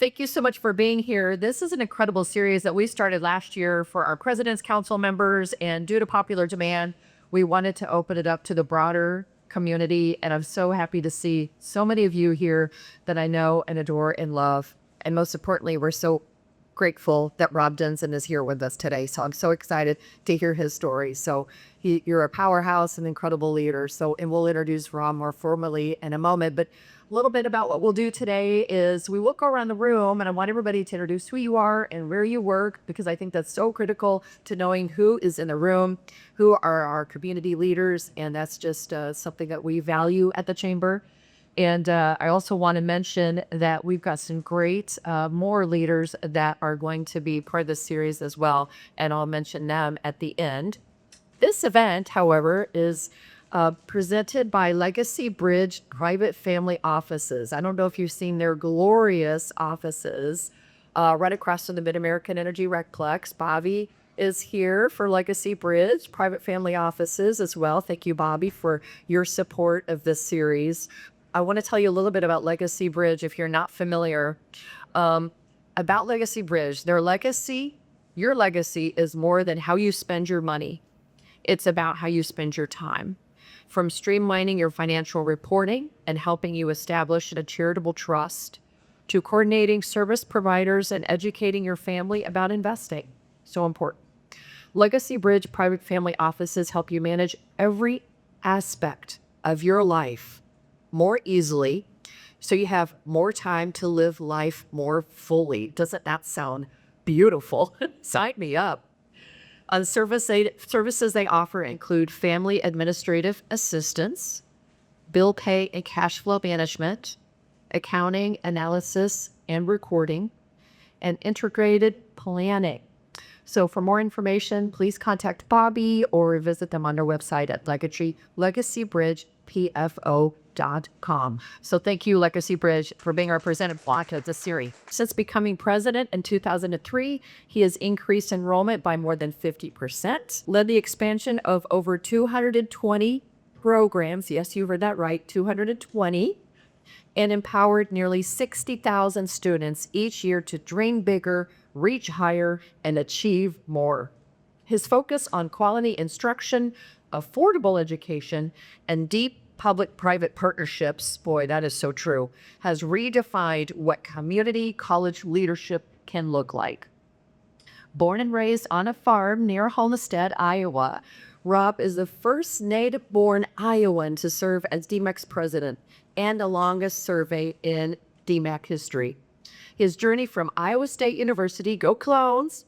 Thank you so much for being here. This is an incredible series that we started last year for our President's Council members, and due to popular demand, we wanted to open it up to the broader community. And I'm so happy to see so many of you here that I know and adore and love. And most importantly, we're so grateful that Rob Denson is here with us today. So I'm so excited to hear his story. So you're a powerhouse, an incredible leader. And we'll introduce Rob more formally in a moment. But a little bit about what we'll do today is we will go around the room, and I want everybody to introduce who you are and where you work, because I think that's so critical to knowing who is in the room, who are our community leaders, and that's just something that we value at the Chamber. And I also want to mention that we've got some great more leaders that are going to be part of this series as well, and I'll mention them at the end. This event, however, is presented by Legacy Bridge Private Family Offices. I don't know if you've seen their glorious offices right across from the Mid-American Energy Recplex. Bobby is here for Legacy Bridge Private Family Offices as well. Thank you, Bobby, for your support of this series. I want to tell you a little bit about Legacy Bridge if you're not familiar. About Legacy Bridge, your legacy is more than how you spend your money. It's about how you spend your time. From streamlining your financial reporting and helping you establish a charitable trust, to coordinating service providers and educating your family about investing. So important. Legacy Bridge Private Family Offices help you manage every aspect of your life more easily, so you have more time to live life more fully. Doesn't that sound beautiful? Sign me up. Services they offer include family administrative assistance, bill pay and cash flow management, accounting, analysis, and recording, and integrated planning. So for more information, please contact Bobby or visit them on their website at legacybridgepfo.com. So thank you, Legacy Bridge, for being our presented block of the series. Since becoming president in 2003, he has increased enrollment by more than 50%, led the expansion of over 220 programs, yes, you heard that right, 220, and empowered nearly 60,000 students each year to dream bigger, reach higher, and achieve more. His focus on quality instruction, affordable education, and deep public-private partnerships, boy, that is so true, has redefined what community college leadership can look like. Born and raised on a farm near Homestead, Iowa, Rob is the first native-born Iowan to serve as DMACC president and the longest survey in DMACC history. His journey from Iowa State University, go Clones,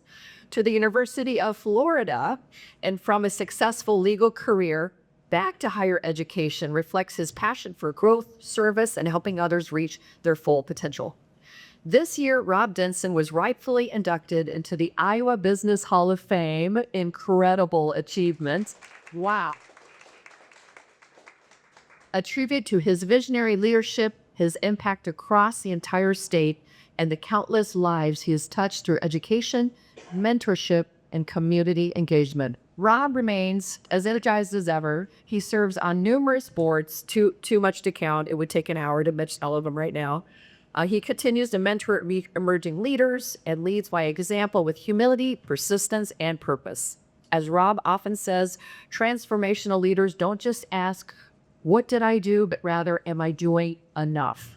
to the University of Florida, and from a successful legal career back to higher education reflects his passion for growth, service, and helping others reach their full potential. This year, Rob Denson was rightfully inducted into the Iowa Business Hall of Fame. Incredible achievement. Wow. A tribute to his visionary leadership, his impact across the entire state, and the countless lives he has touched through education, mentorship, and community engagement. Rob remains as energized as ever. He serves on numerous boards, too much to count. It would take an hour to mention all of them right now. He continues to mentor emerging leaders and leads by example with humility, persistence, and purpose. As Rob often says, transformational leaders don't just ask, "What did I do?" but rather, "Am I doing enough?"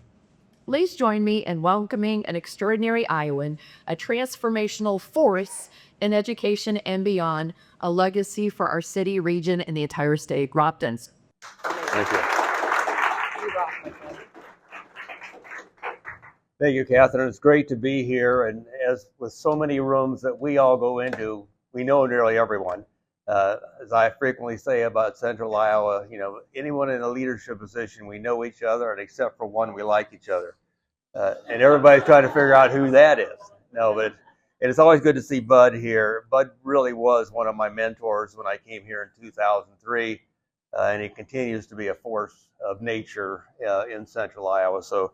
Please join me in welcoming an extraordinary Iowan, a transformational force in education and beyond, a legacy for our city, region, and the entire state, Rob Denson. Thank you. Thank you, Catherine. It's great to be here. And as with so many rooms that we all go into, we know nearly everyone. As I frequently say about Central Iowa, anyone in a leadership position, we know each other, and except for one, we like each other. And everybody's trying to figure out who that is. No, but it's always good to see Bud here. Bud really was one of my mentors when I came here in 2003, and he continues to be a force of nature in Central Iowa. So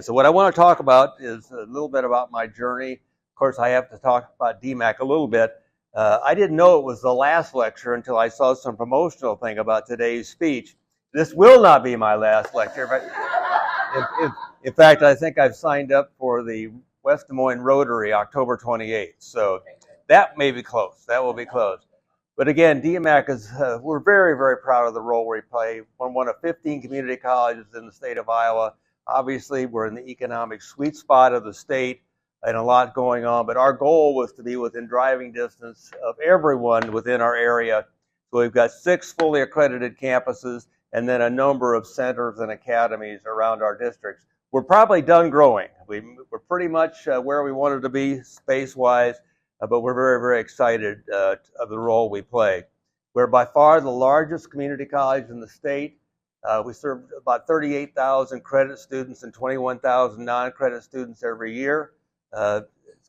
what I want to talk about is a little bit about my journey. Of course, I have to talk about DMACC a little bit. I didn't know it was the last lecture until I saw some promotional thing about today's speech. This will not be my last lecture, but in fact, I think I've signed up for the West Des Moines Rotary, October 28th. So that may be close. That will be close. But again, DMACC is, we're very, very proud of the role we play. We're one of 15 community colleges in the state of Iowa. Obviously, we're in the economic sweet spot of the state and a lot going on. But our goal was to be within driving distance of everyone within our area. So we've got 6 fully accredited campuses and then a number of centers and academies around our districts. We're probably done growing. We're pretty much where we wanted to be space-wise. But we're very, very excited of the role we play. We're by far the largest community college in the state. We serve about 38,000 credit students and 21,000 non-credit students every year. As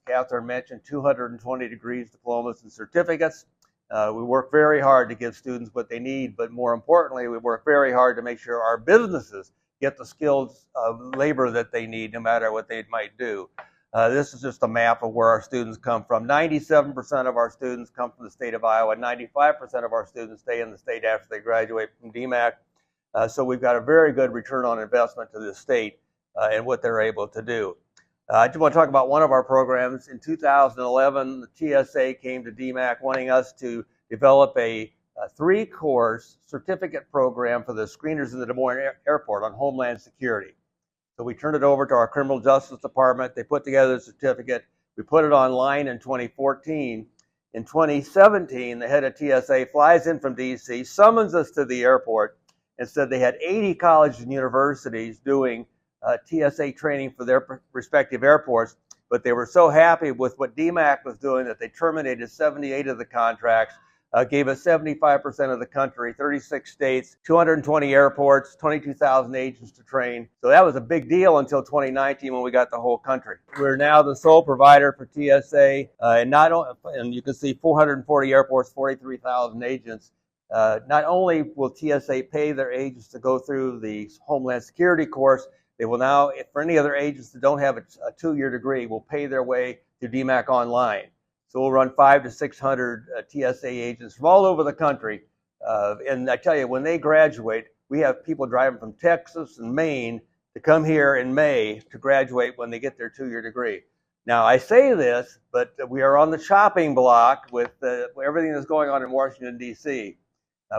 Catherine mentioned, 220 degrees, diplomas, and certificates. We work very hard to give students what they need, but more importantly, we work very hard to make sure our businesses get the skilled labor that they need, no matter what they might do. This is just a map of where our students come from. 97% of our students come from the state of Iowa. 95% of our students stay in the state after they graduate from DMACC. So we've got a very good return on investment to the state and what they're able to do. I just want to talk about one of our programs. In 2011, the TSA came to DMACC wanting us to develop a 3-course certificate program for the screeners in the Des Moines Airport on Homeland Security. So we turned it over to our Criminal Justice Department. They put together a certificate. We put it online in 2014. In 2017, the head of TSA flies in from DC, summons us to the airport, and said they had 80 colleges and universities doing TSA training for their respective airports, but they were so happy with what DMACC was doing that they terminated 78 of the contracts, gave us 75% of the country, 36 states, 220 airports, 22,000 agents to train. So that was a big deal until 2019 when we got the whole country. We're now the sole provider for TSA, and you can see 440 airports, 43,000 agents. Not only will TSA pay their agents to go through the Homeland Security course, they will now, for any other agents that don't have a 2-year degree, will pay their way to DMACC Online. So we'll run 500 to 600 TSA agents from all over the country. And I tell you, when they graduate, we have people driving from Texas and Maine to come here in May to graduate when they get their 2-year degree. Now, I say this, but we are on the chopping block with everything that's going on in Washington, D.C.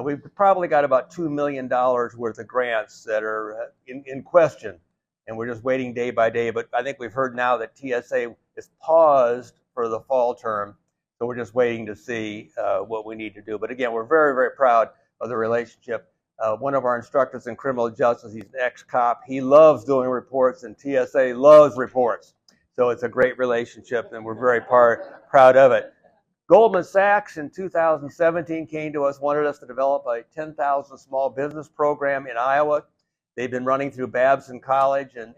We've probably got about $2 million worth of grants that are in question, and we're just waiting day by day. But I think we've heard now that TSA is paused for the fall term, so we're just waiting to see what we need to do. But again, we're very, very proud of the relationship. One of our instructors in criminal justice, he's an ex-cop. He loves doing reports, and TSA loves reports. So it's a great relationship, and we're very proud of it. Goldman Sachs in 2017 came to us, wanted us to develop a 10,000 small business program in Iowa. They've been running through Babson College in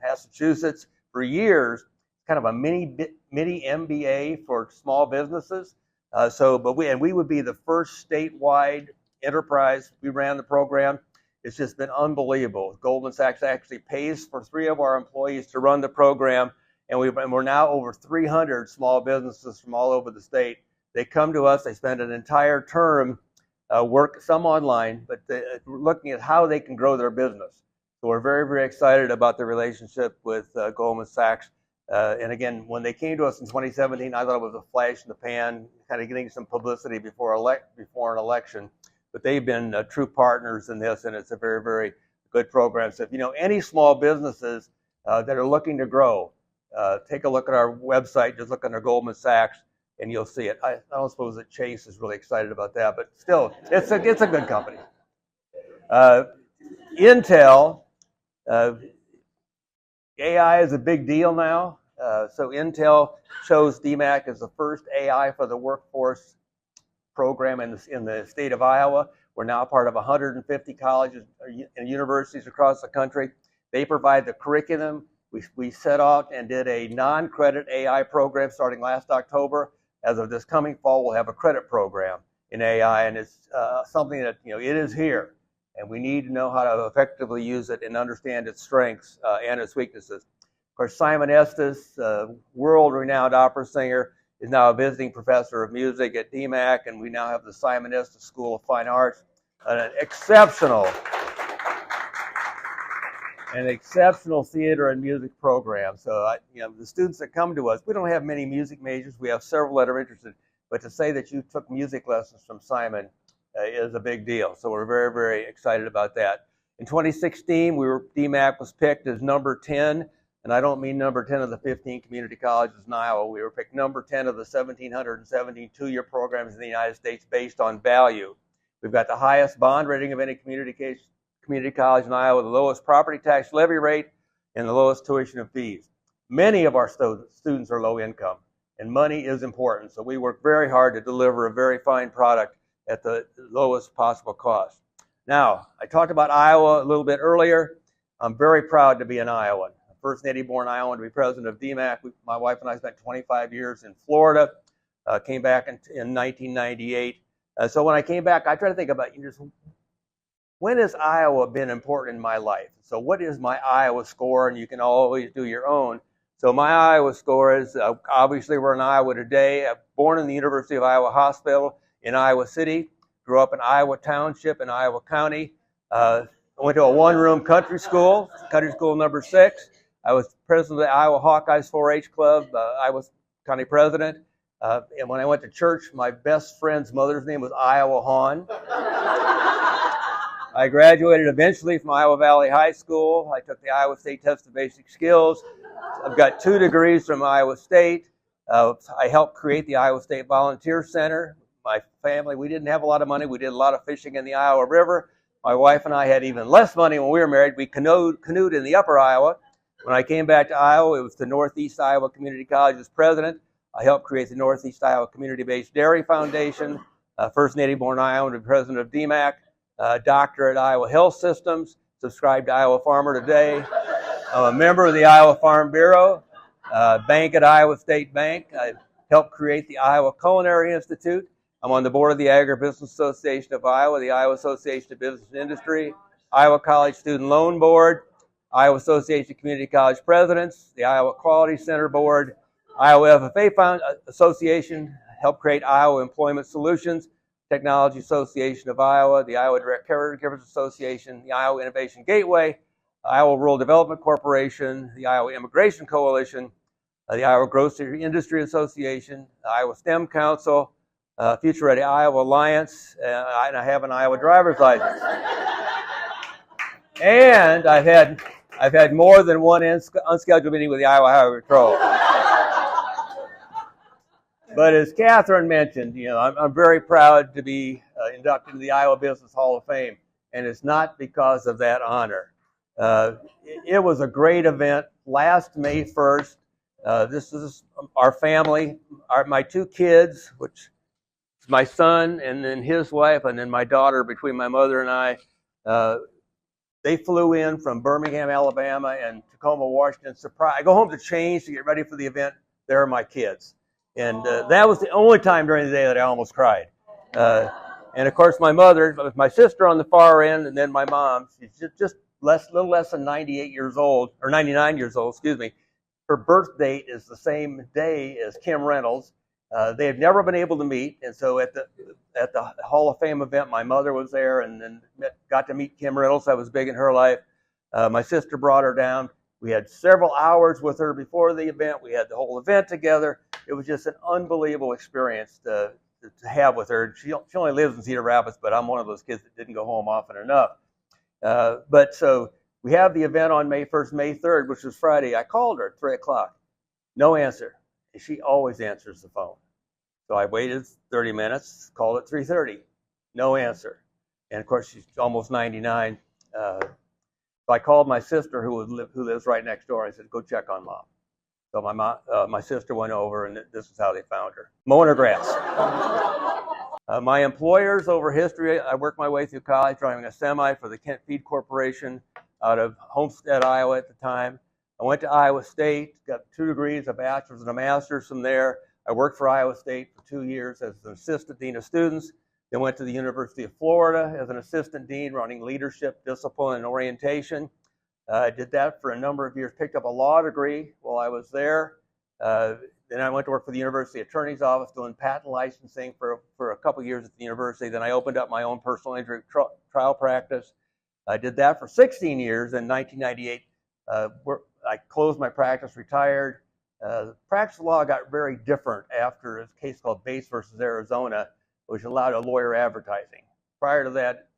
Massachusetts for years, kind of a mini MBA for small businesses. But we would be the first statewide enterprise. We ran the program. It's just been unbelievable. Goldman Sachs actually pays for 3 of our employees to run the program. And we're now over 300 small businesses from all over the state. They come to us, they spend an entire term, work some online, but looking at how they can grow their business. So we're very, very excited about the relationship with Goldman Sachs. And again, when they came to us in 2017, I thought it was a flash in the pan, kind of getting some publicity before an election. But they've been true partners in this, and it's a very, very good program. So if you know any small businesses that are looking to grow, take a look at our website, just look under Goldman Sachs, and you'll see it. I don't suppose that Chase is really excited about that, but still, it's a good company. Intel, AI is a big deal now. So Intel chose DMACC as the first AI for the workforce program in the state of Iowa. We're now part of 150 colleges and universities across the country. They provide the curriculum. We set out and did a non-credit AI program starting last October. As of this coming fall, we'll have a credit program in AI, and it's something that, it is here, and we need to know how to effectively use it and understand its strengths and its weaknesses. Of course, Simon Estes, world-renowned opera singer, is now a visiting professor of music at DMACC, and we now have the Simon Estes School of Fine Arts, an exceptional an exceptional theater and music program. So, the students that come to us, we don't have many music majors. We have several that are interested. But to say that you took music lessons from Simon is a big deal. So we're very, very excited about that. In 2016, DMACC was picked as number 10. And I don't mean number 10 of the 15 community colleges in Iowa. We were picked number 10 of the 1,717 two-year programs in the United States based on value. We've got the highest bond rating of any community college in Iowa, the lowest property tax levy rate, and the lowest tuition and fees. Many of our students are low income, and money is important. So we work very hard to deliver a very fine product at the lowest possible cost. Now, I talked about Iowa a little bit earlier. I'm very proud to be an Iowan. First native-born Iowan to be president of DMACC. My wife and I spent 25 years in Florida, came back in 1998. So when I came back, I tried to think about, when has Iowa been important in my life? So what is my Iowa score? And you can always do your own. So my Iowa score is, obviously we're in Iowa today. I'm born in the University of Iowa Hospital in Iowa City, grew up in Iowa Township in Iowa County. I went to a one-room country school number 6. I was president of the Iowa Hawkeyes 4-H Club. I was county president. And when I went to church, my best friend's mother's name was Iowa Hahn. I graduated eventually from Iowa Valley High School. I took the Iowa State Test of Basic Skills. I've got 2 degrees from Iowa State. I helped create the Iowa State Volunteer Center. My family, we didn't have a lot of money. We did a lot of fishing in the Iowa River. My wife and I had even less money when we were married. We canoed in the upper Iowa. When I came back to Iowa, it was the Northeast Iowa Community College's president. I helped create the Northeast Iowa Community-Based Dairy Foundation, first native-born Iowan to be president of DMACC, doctor at Iowa Health Systems, subscribed to Iowa Farmer Today. I'm a member of the Iowa Farm Bureau, bank at Iowa State Bank. I helped create the Iowa Culinary Institute. I'm on the board of the Agribusiness Association of Iowa, the Iowa Association of Business and Industry, Iowa College Student Loan Board, Iowa Association of Community College Presidents, the Iowa Quality Center Board, Iowa FFA Association, helped create Iowa Employment Solutions, Technology Association of Iowa, the Iowa Direct Caregivers Association, the Iowa Innovation Gateway, Iowa Rural Development Corporation, the Iowa Immigration Coalition, the Iowa Grocery Industry Association, the Iowa STEM Council, Future Ready Iowa Alliance, and I have an Iowa driver's license. And I've had more than one unscheduled meeting with the Iowa Highway Patrol. But as Catherine mentioned, I'm very proud to be inducted into the Iowa Business Hall of Fame, and it's not because of that honor. It was a great event last May 1st. This is our family, my 2 kids, which is my son and then his wife and then my daughter between my mother and I. They flew in from Birmingham, Alabama, and Tacoma, Washington. I go home to change to get ready for the event. There are my kids. And that was the only time during the day that I almost cried. And of course, my mother, with my sister on the far end, and then my mom, she's just little less than 98 years old, or 99 years old, excuse me. Her birth date is the same day as Kim Reynolds. They had never been able to meet, and so at the Hall of Fame event, my mother was there, and then got to meet Kim Reynolds. That was big in her life. My sister brought her down. We had several hours with her before the event. We had the whole event together. It was just an unbelievable experience to have with her. She only lives in Cedar Rapids, but I'm one of those kids that didn't go home often enough. But so we have the event on May 1st, May 3rd, which was Friday. I called her at 3 o'clock. No answer. And she always answers the phone. So I waited 30 minutes, called at 3:30. No answer. And of course, she's almost 99. So I called my sister who lives right next door. I said, go check on Mom. So my sister went over, and this is how they found her. Mowing her grass. My employers over history, I worked my way through college driving a semi for the Kent Feed Corporation out of Homestead, Iowa at the time. I went to Iowa State, got 2 degrees, a bachelor's and a master's from there. I worked for Iowa State for 2 years as an assistant dean of students. Then went to the University of Florida as an assistant dean running leadership, discipline, and orientation. I did that for a number of years, picked up a law degree while I was there. Then I went to work for the University Attorney's Office doing patent licensing for a couple years at the university. Then I opened up my own personal injury trial practice. I did that for 16 years. In 1998, I closed my practice, retired. Practice law got very different after a case called Bates versus Arizona, which allowed a lawyer advertising. Prior to that,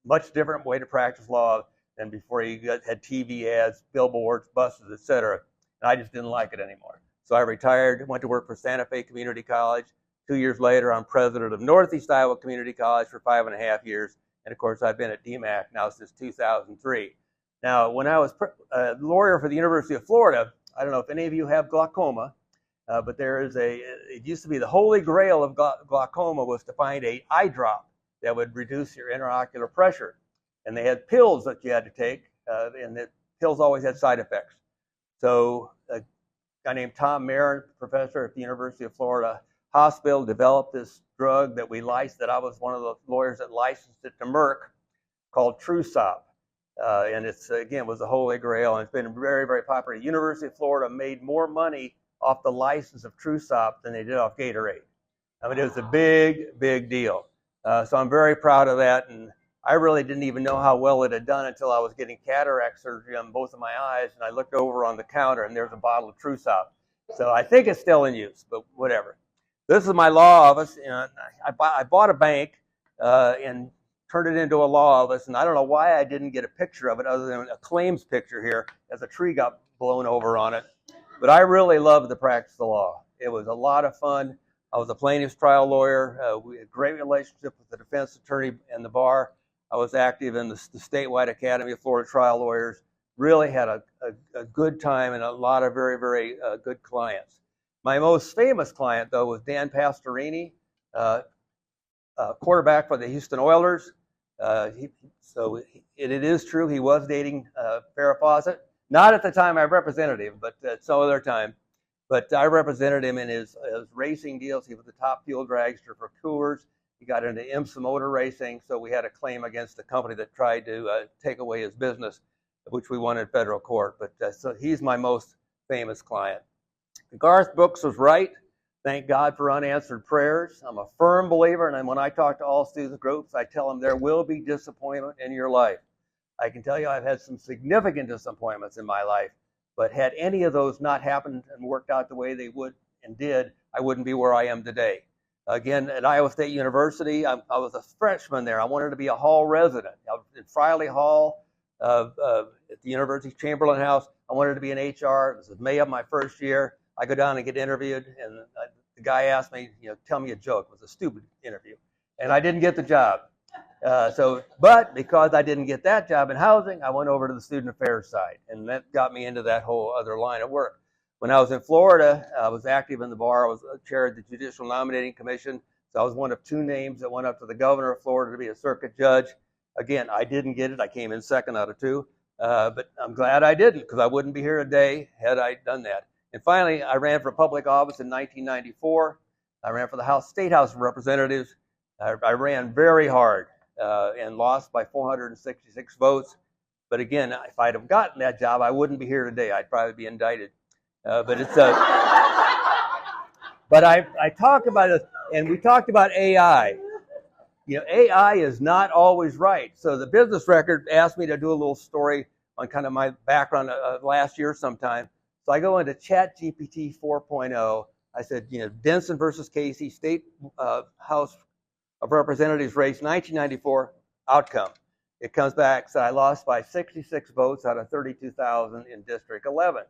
much different way to practice law than before you had TV ads, billboards, buses, etc. And I just didn't like it anymore. So I retired, went to work for Santa Fe Community College. 2 years later, I'm president of Northeast Iowa Community College for 5.5 years. And of course, I've been at DMACC now since 2003. Now, when I was a lawyer for the University of Florida, I don't know if any of you have glaucoma, but there is it used to be the holy grail of glaucoma was to find an eye drop that would reduce your intraocular pressure. And they had pills that you had to take, and the pills always had side effects. So a guy named Tom Marin, professor at the University of Florida Hospital, developed this drug that we licensed, that I was one of the lawyers that licensed it to Merck, called TrueSop. And it's, again, was the holy grail, and it's been very, very popular. The University of Florida made more money off the license of TrueSop than they did off Gatorade. I mean, it was a big, big deal. So I'm very proud of that, and I really didn't even know how well it had done until I was getting cataract surgery on both of my eyes, and I looked over on the counter, and there's a bottle of TrueSop. So I think it's still in use, but whatever. This is my law office, and I bought a bank and turned it into a law office, and I don't know why I didn't get a picture of it other than a claims picture here as a tree got blown over on it. But I really loved the practice of the law. It was a lot of fun. I was a plaintiff's trial lawyer. We had a great relationship with the defense attorney and the bar. I was active in the statewide Academy of Florida Trial Lawyers. Really had a good time and a lot of very, very good clients. My most famous client, though, was Dan Pastorini, quarterback for the Houston Oilers. It is true he was dating Farrah Fawcett. Not at the time I represented him, but at some other time. But I represented him in his racing deals. He was the top fuel dragster for Coors. He got into IMSA motor racing, so we had a claim against the company that tried to take away his business, which we won in federal court. But so he's my most famous client. Garth Brooks was right. Thank God for unanswered prayers. I'm a firm believer, and when I talk to all student groups, I tell them there will be disappointment in your life. I can tell you I've had some significant disappointments in my life, but had any of those not happened and worked out the way they would and did, I wouldn't be where I am today. Again, at Iowa State University, I was a freshman there. I wanted to be a hall resident. I was in Friley Hall at the University Chamberlain House. I wanted to be in HR. This was May of my first year. I go down and get interviewed, and the guy asked me, tell me a joke. It was a stupid interview, and I didn't get the job. But because I didn't get that job in housing, I went over to the student affairs side, and that got me into that whole other line of work. When I was in Florida, I was active in the bar. I was chair of the Judicial Nominating Commission, so I was one of 2 names that went up to the governor of Florida to be a circuit judge. Again, I didn't get it. I came in second out of 2, but I'm glad I didn't, because I wouldn't be here today had I done that. And finally, I ran for public office in 1994. I ran for the State House of Representatives. I ran very hard and lost by 466 votes. But again, if I'd have gotten that job, I wouldn't be here today. I'd probably be indicted. But I talk about it, and we talked about AI. AI is not always right. So the Business Record asked me to do a little story on kind of my background last year sometime. So I go into ChatGPT 4.0. I said, Denson versus Casey, State House of Representatives race, 1994 outcome. It comes back, said I lost by 66 votes out of 32,000 in District 11.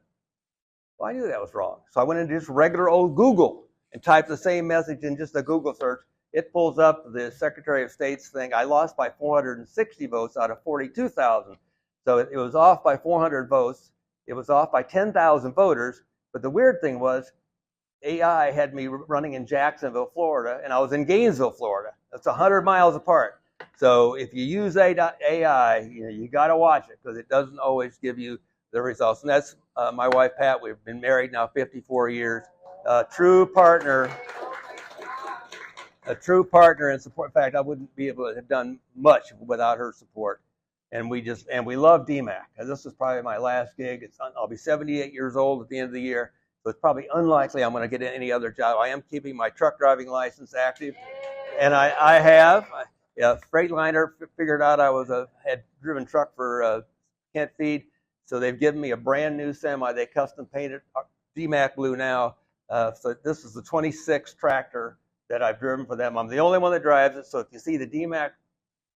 Well, I knew that was wrong. So I went into just regular old Google and typed the same message in just a Google search. It pulls up the Secretary of State's thing. I lost by 460 votes out of 42,000. So it was off by 400 votes. It was off by 10,000 voters. But the weird thing was AI had me running in Jacksonville, Florida, and I was in Gainesville, Florida. That's 100 miles apart. So if you use AI, you got to watch it, because it doesn't always give you the results. And that's my wife, Pat. We've been married now 54 years. True partner. A true partner and support. In fact, I wouldn't be able to have done much without her support. And we love DMACC. And this is probably my last gig. I'll be 78 years old at the end of the year. So it's probably unlikely I'm going to get any other job. I am keeping my truck driving license active, and I have. Yeah, Freightliner figured out I had driven truck for Kent Feed, so they've given me a brand new semi. They custom painted DMACC blue now. So this is the 26 tractor that I've driven for them. I'm the only one that drives it. So if you see the DMACC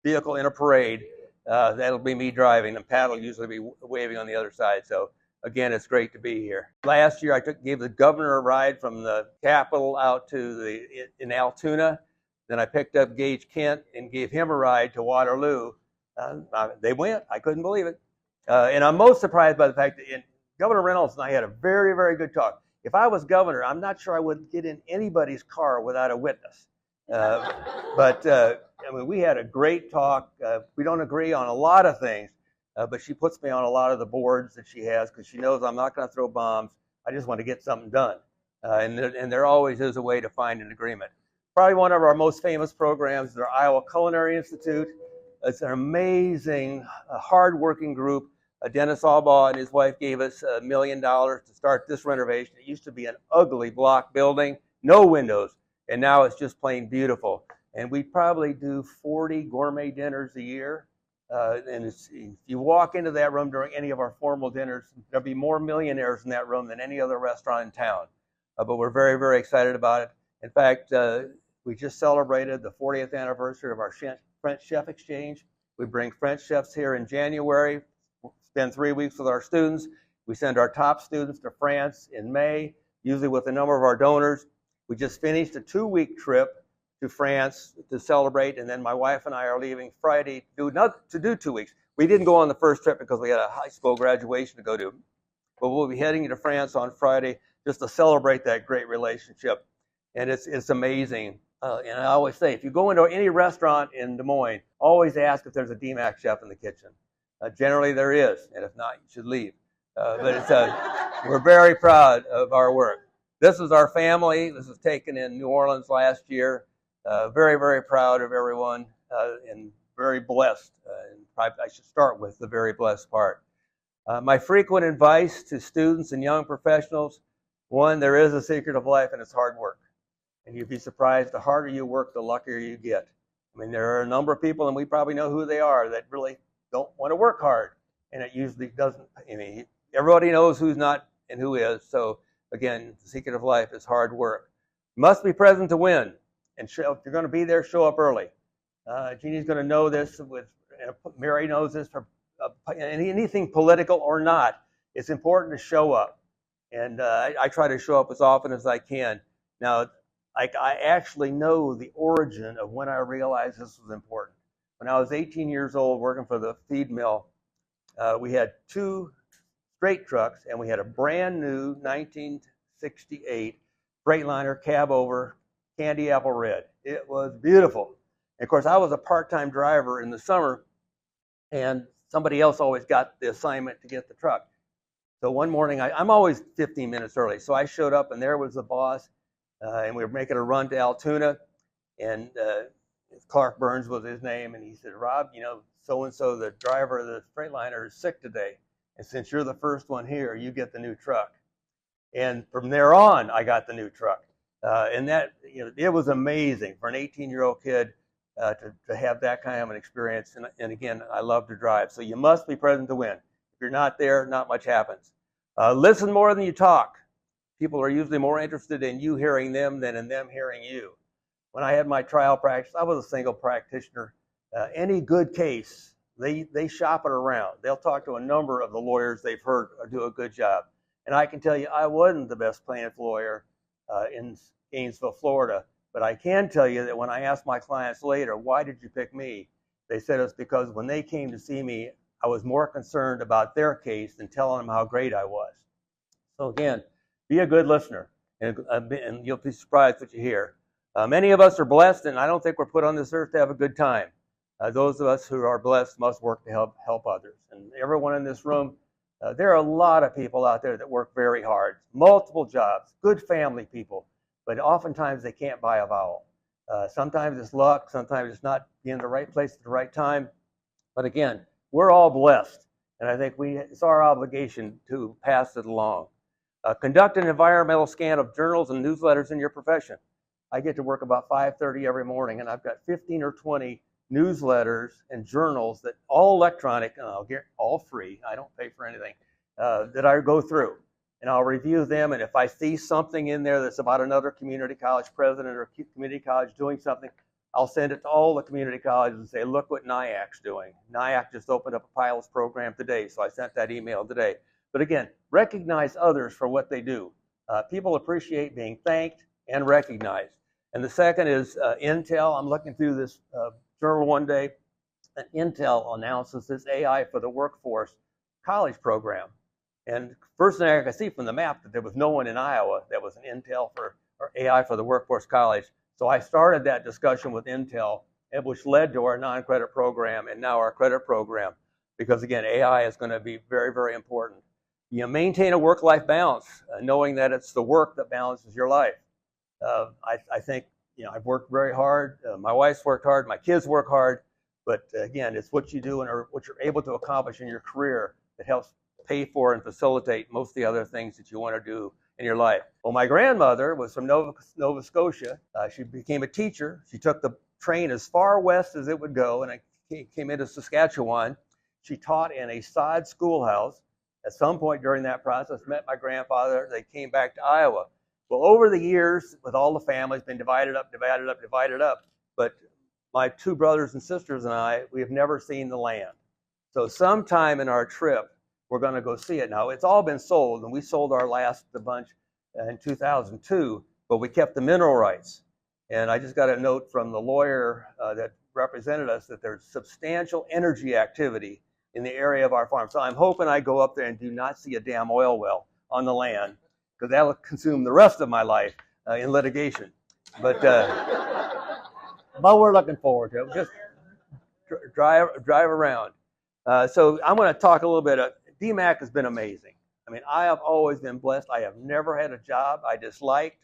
vehicle in a parade, that'll be me driving, and Pat will usually be waving on the other side. So again, it's great to be here. Last year, I gave the governor a ride from the Capitol out to in Altoona. Then I picked up Gage Kent and gave him a ride to Waterloo. They went. I couldn't believe it. And I'm most surprised by the fact that Governor Reynolds and I had a very, very good talk. If I was governor, I'm not sure I would get in anybody's car without a witness. I mean, we had a great talk. We don't agree on a lot of things, but she puts me on a lot of the boards that she has because she knows I'm not going to throw bombs. I just want to get something done. And there always is a way to find an agreement. Probably one of our most famous programs is our Iowa Culinary Institute. It's an amazing, hardworking group. Dennis Albaugh and his wife gave us $1 million to start this renovation. It used to be an ugly block building, no windows, and now it's just plain beautiful. And we probably do 40 gourmet dinners a year. And if you walk into that room during any of our formal dinners, there'll be more millionaires in that room than any other restaurant in town. But we're very, very excited about it. In fact, we just celebrated the 40th anniversary of our French Chef Exchange. We bring French chefs here in January, spend 3 weeks with our students. We send our top students to France in May, usually with a number of our donors. We just finished a 2-week trip to France to celebrate, and then my wife and I are leaving Friday to do 2 weeks. We didn't go on the first trip because we had a high school graduation to go to, but we'll be heading to France on Friday just to celebrate that great relationship. And it's amazing. And I always say, if you go into any restaurant in Des Moines, always ask if there's a DMACC chef in the kitchen. Generally there is, and if not, you should leave. But we're very proud of our work. This is our family. This was taken in New Orleans last year. Very, very proud of everyone and very blessed. And I should start with the very blessed part. My frequent advice to students and young professionals, one, there is a secret of life, and it's hard work. And you'd be surprised, the harder you work, the luckier you get. I mean, there are a number of people, and we probably know who they are, that really don't want to work hard. And it usually doesn't, I mean, everybody knows who's not and who is. So again, the secret of life is hard work. You must be present to win. And if you're going to be there, show up early. Jeannie's going to know this, Mary knows this, anything political or not, it's important to show up. And I try to show up as often as I can. Now, I actually know the origin of when I realized this was important. When I was 18 years old working for the feed mill, we had 2 straight trucks, and we had a brand new 1968 Freightliner cab over candy apple red. It was beautiful. And of course, I was a part-time driver in the summer, and somebody else always got the assignment to get the truck. So one morning, I'm always 15 minutes early. So I showed up, and there was the boss, and we were making a run to Altoona, and Clark Burns was his name, and he said, Rob, you know, so-and-so, the driver of the Freightliner, is sick today, and since you're the first one here, you get the new truck. And from there on, I got the new truck. And that, you know, it was amazing for an 18-year-old kid to have that kind of an experience. And again, I love to drive. So you must be present to win. If you're not there, not much happens. Listen more than you talk. People are usually more interested in you hearing them than in them hearing you. When I had my trial practice, I was a single practitioner. Any good case, they shop it around. They'll talk to a number of the lawyers they've heard do a good job. And I can tell you, I wasn't the best plaintiff lawyer in Gainesville, Florida. But I can tell you that when I asked my clients later, why did you pick me? They said it's because when they came to see me, I was more concerned about their case than telling them how great I was. So again, be a good listener, and you'll be surprised what you hear. Many of us are blessed, and I don't think we're put on this earth to have a good time. Those of us who are blessed must work to help others. And everyone in this room, there are a lot of people out there that work very hard, multiple jobs, good family people, but oftentimes they can't buy a vowel. Sometimes it's luck, sometimes it's not being in the right place at the right time. But again, we're all blessed, and I think it's our obligation to pass it along. Conduct an environmental scan of journals and newsletters in your profession. I get to work about 5:30 every morning, and I've got 15 or 20 newsletters, and journals that all electronic, and I'll get all free. I don't pay for anything, that I go through. And I'll review them. And if I see something in there that's about another community college president or community college doing something, I'll send it to all the community colleges and say, look what DMACC's doing. DMACC just opened up a pilots program today, so I sent that email today. But again, recognize others for what they do. People appreciate being thanked and recognized. And the second is Intel. I'm looking through this journal one day, and Intel announces this AI for the Workforce college program. And first thing I could see from the map that there was no one in Iowa that was an Intel or AI for the Workforce college. So I started that discussion with Intel, which led to our non-credit program and now our credit program. Because again, AI is going to be very, very important. You maintain a work-life balance, knowing that it's the work that balances your life. I think, I've worked very hard. My wife's worked hard. My kids work hard. But again, it's what you do and what you're able to accomplish in your career that helps pay for and facilitate most of the other things that you want to do in your life. Well, my grandmother was from Nova Scotia. She became a teacher. She took the train as far west as it would go, and I came into Saskatchewan. She taught in a sod schoolhouse. At some point during that process, met my grandfather. They came back to Iowa. Well, over the years, with all the families, been divided up. But my two brothers and sisters and I, we have never seen the land. So sometime in our trip, we're going to go see it. Now, it's all been sold, and we sold our last bunch in 2002, but we kept the mineral rights. And I just got a note from the lawyer that represented us that there's substantial energy activity in the area of our farm. So I'm hoping I go up there and do not see a damn oil well on the land, because that will consume the rest of my life in litigation. But we're looking forward to it. Just drive around. So I'm going to talk a little bit. DMACC has been amazing. I mean, I have always been blessed. I have never had a job I disliked.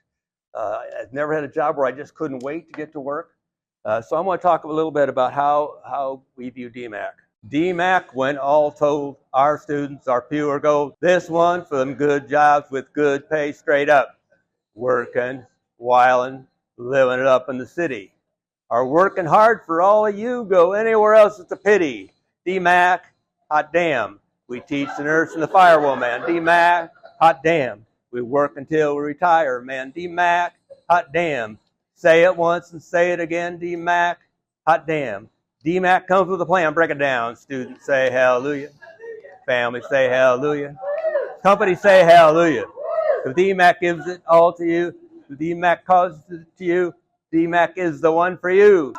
I've never had a job where I just couldn't wait to get to work. So I'm going to talk a little bit about how we view DMACC. DMACC, when all told, our students are pure gold. This one for them good jobs with good pay straight up. Working, whiling, living it up in the city. Are working hard for all of you. Go anywhere else, it's a pity. DMACC, hot damn. We teach the nurse and the firewoman. DMACC, hot damn. We work until we retire, man. DMACC, hot damn. Say it once and say it again. DMACC, hot damn. DMACC comes with a plan. Break it down. Students say hallelujah. Family say hallelujah. Company say hallelujah. If DMACC gives it all to you, if DMACC causes it to you, DMACC is the one for you.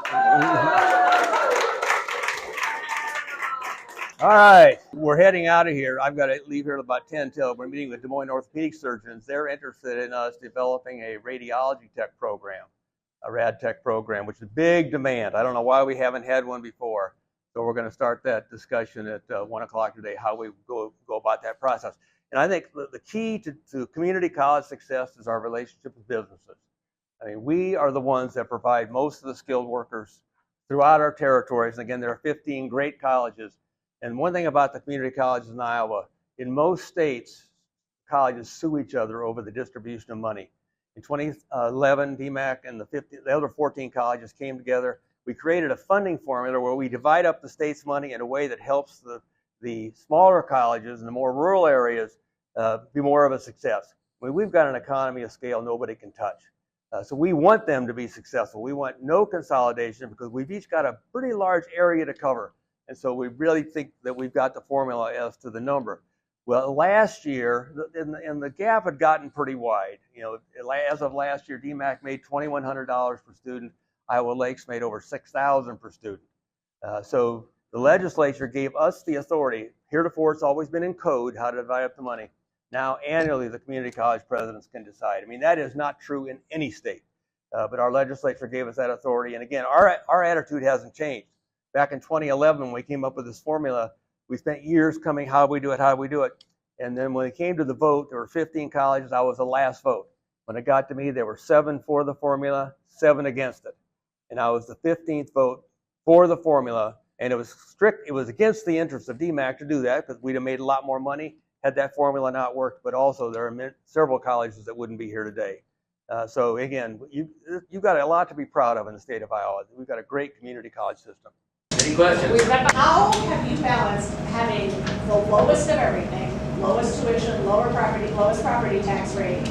All right, we're heading out of here. I've got to leave here at about 10 till we're meeting with Des Moines orthopedic surgeons. They're interested in us developing a radiology tech program, a rad tech program, which is big demand. I don't know why we haven't had one before. So we're going to start that discussion at 1 o'clock today, how we go about that process. And I think the key to community college success is our relationship with businesses. I mean, we are the ones that provide most of the skilled workers throughout our territories. And again, there are 15 great colleges. And one thing about the community colleges in Iowa, in most states, colleges sue each other over the distribution of money. In 2011, DMACC and the other 14 colleges came together. We created a funding formula where we divide up the state's money in a way that helps the smaller colleges and the more rural areas be more of a success. I mean, we've got an economy of scale nobody can touch. So we want them to be successful. We want no consolidation because we've each got a pretty large area to cover. And so we really think that we've got the formula as to the number. Well, last year, and the gap had gotten pretty wide. As of last year, DMACC made $2,100 per student. Iowa Lakes made over $6,000 per student. So the legislature gave us the authority. Heretofore, it's always been in code how to divide up the money. Now, annually, the community college presidents can decide. I mean, that is not true in any state. But our legislature gave us that authority. And again, our attitude hasn't changed. Back in 2011, when we came up with this formula, we spent years coming, how do we do it? And then when it came to the vote, there were 15 colleges. I was the last vote. When it got to me, there were 7 for the formula, 7 against it. And I was the 15th vote for the formula. And it was strict. It was against the interest of DMACC to do that because we'd have made a lot more money had that formula not worked. But also, there are several colleges that wouldn't be here today. So again, you've got a lot to be proud of in the state of Iowa. We've got a great community college system. Any questions? How have you balanced having the lowest of everything, lowest tuition, lowest property tax rate,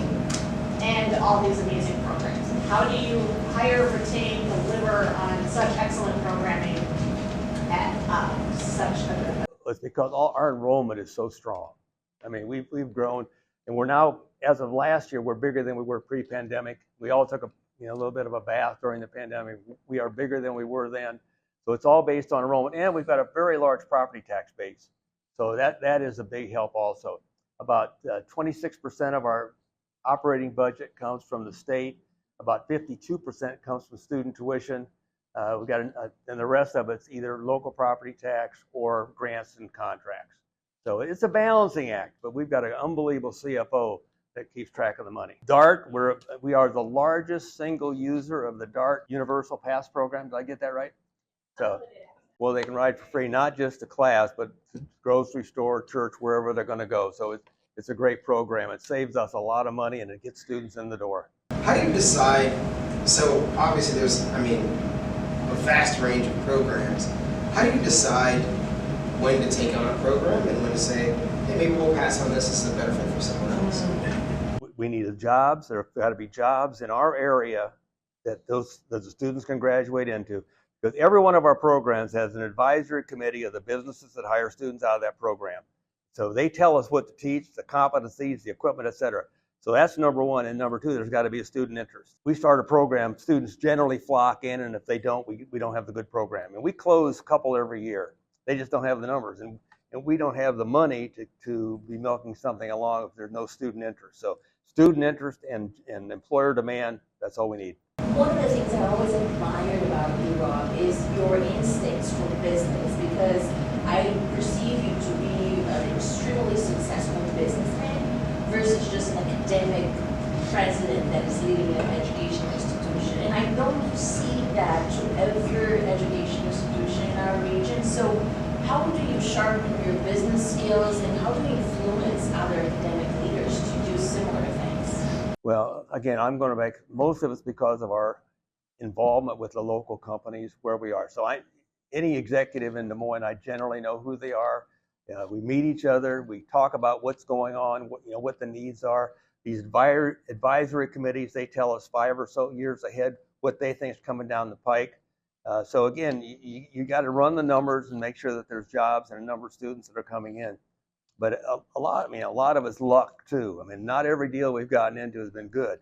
and all these amazing programs? How do you hire, retain, deliver on such excellent programming at such a good? It's because our enrollment is so strong. I mean, we've grown, and we're now, as of last year, we're bigger than we were pre-pandemic. We all took a little bit of a bath during the pandemic. We are bigger than we were then. So it's all based on enrollment, and we've got a very large property tax base. So that is a big help also. About 26% of our operating budget comes from the state. About 52% comes from student tuition. We got, and the rest of it's either local property tax or grants and contracts. So it's a balancing act, but we've got an unbelievable CFO that keeps track of the money. DART, we are the largest single user of the DART Universal Pass program. Did I get that right? So, well, they can ride for free, not just to class, but to grocery store, church, wherever they're going to go. So it's a great program. It saves us a lot of money, and it gets students in the door. How do you decide? So obviously there's, a vast range of programs. How do you decide when to take on a program and when to say, hey, maybe we'll pass on this as a benefit for someone else? We need jobs. There have got to be jobs in our area that the students can graduate into. Because every one of our programs has an advisory committee of the businesses that hire students out of that program. So they tell us what to teach, the competencies, the equipment, et cetera. So that's number one. And number two, there's got to be a student interest. We start a program, students generally flock in, and if they don't, we don't have the good program. And we close a couple every year. They just don't have the numbers. And we don't have the money to be milking something along if there's no student interest. So student interest and employer demand, that's all we need. One of the things I always admired about you, Rob, is your instincts for business, because I perceive you to be an extremely successful businessman versus just an academic president that is leading an educational institution. And I don't see that to every education institution in our region. So how do you sharpen your business skills, and how do you influence other academic leaders to do similar things? Well, again, I'm going to make most of it's because of our involvement with the local companies where we are. So any executive in Des Moines, I generally know who they are. We meet each other. We talk about what's going on, what the needs are. These advisory committees, they tell us 5 or so years ahead what they think is coming down the pike. So again, you got to run the numbers and make sure that there's jobs and a number of students that are coming in. But a lot of it's luck too. Not every deal we've gotten into has been good,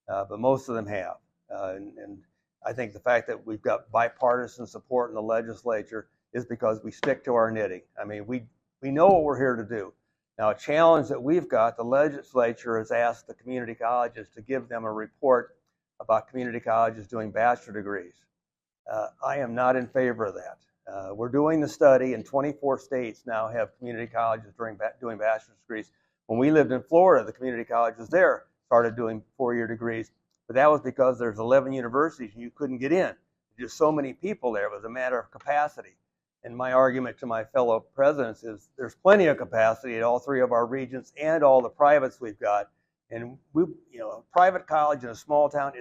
but most of them have. And I think the fact that we've got bipartisan support in the legislature is because we stick to our knitting. We know what we're here to do. Now, a challenge that we've got, the legislature has asked the community colleges to give them a report about community colleges doing bachelor degrees. I am not in favor of that. We're doing the study, and 24 states now have community colleges doing bachelor's degrees. When we lived in Florida, the community colleges there started doing 4-year degrees, but that was because there's 11 universities and you couldn't get in. Just so many people there. It was a matter of capacity. And my argument to my fellow presidents is there's plenty of capacity at all 3 of our regions and all the privates we've got. And a private college in a small town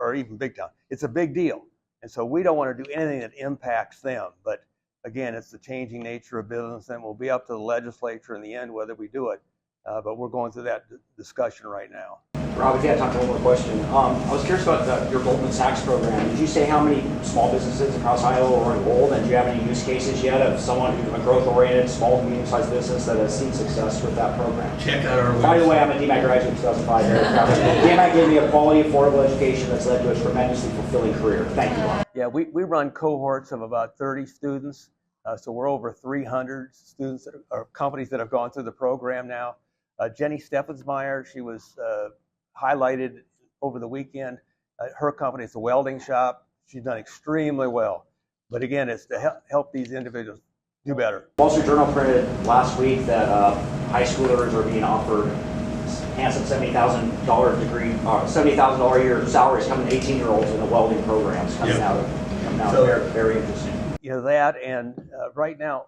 or even big town, it's a big deal. And so we don't want to do anything that impacts them. But again, it's the changing nature of business, and we'll be up to the legislature in the end whether we do it. But we're going through that discussion right now. Rob, if you had time for one more question. I was curious about your Goldman Sachs program. Did you say how many small businesses across Iowa were enrolled? And do you have any use cases yet of someone who's a growth-oriented, small to medium-sized business that has seen success with that program? Check out our website. By the way, I'm a DMACC graduate in 2005. DMACC gave me a quality, affordable education that's led to a tremendously fulfilling career. Thank you, Rob. Yeah, we run cohorts of about 30 students. So we're over 300 students or companies that have gone through the program now. Jenny Steffensmeyer, she was highlighted over the weekend. Her company is a welding shop. She's done extremely well. But again, it's to help these individuals do better. Wall Street Journal printed last week that high schoolers are being offered handsome $70,000 degree, $70,000 a year salaries coming to 18-year-olds in the welding programs coming out. So very, very interesting. That, and right now,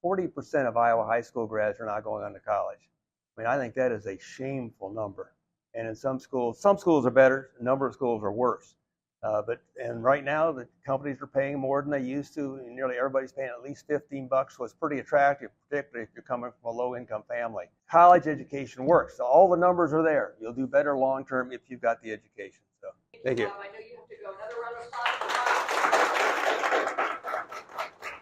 40% of Iowa high school grads are not going on to college. I think that is a shameful number. And in some schools are better, a number of schools are worse. And right now the companies are paying more than they used to. And nearly everybody's paying at least $15, so it's pretty attractive, particularly if you're coming from a low-income family. College education works. So all the numbers are there. You'll do better long-term if you've got the education. So, thank you. I know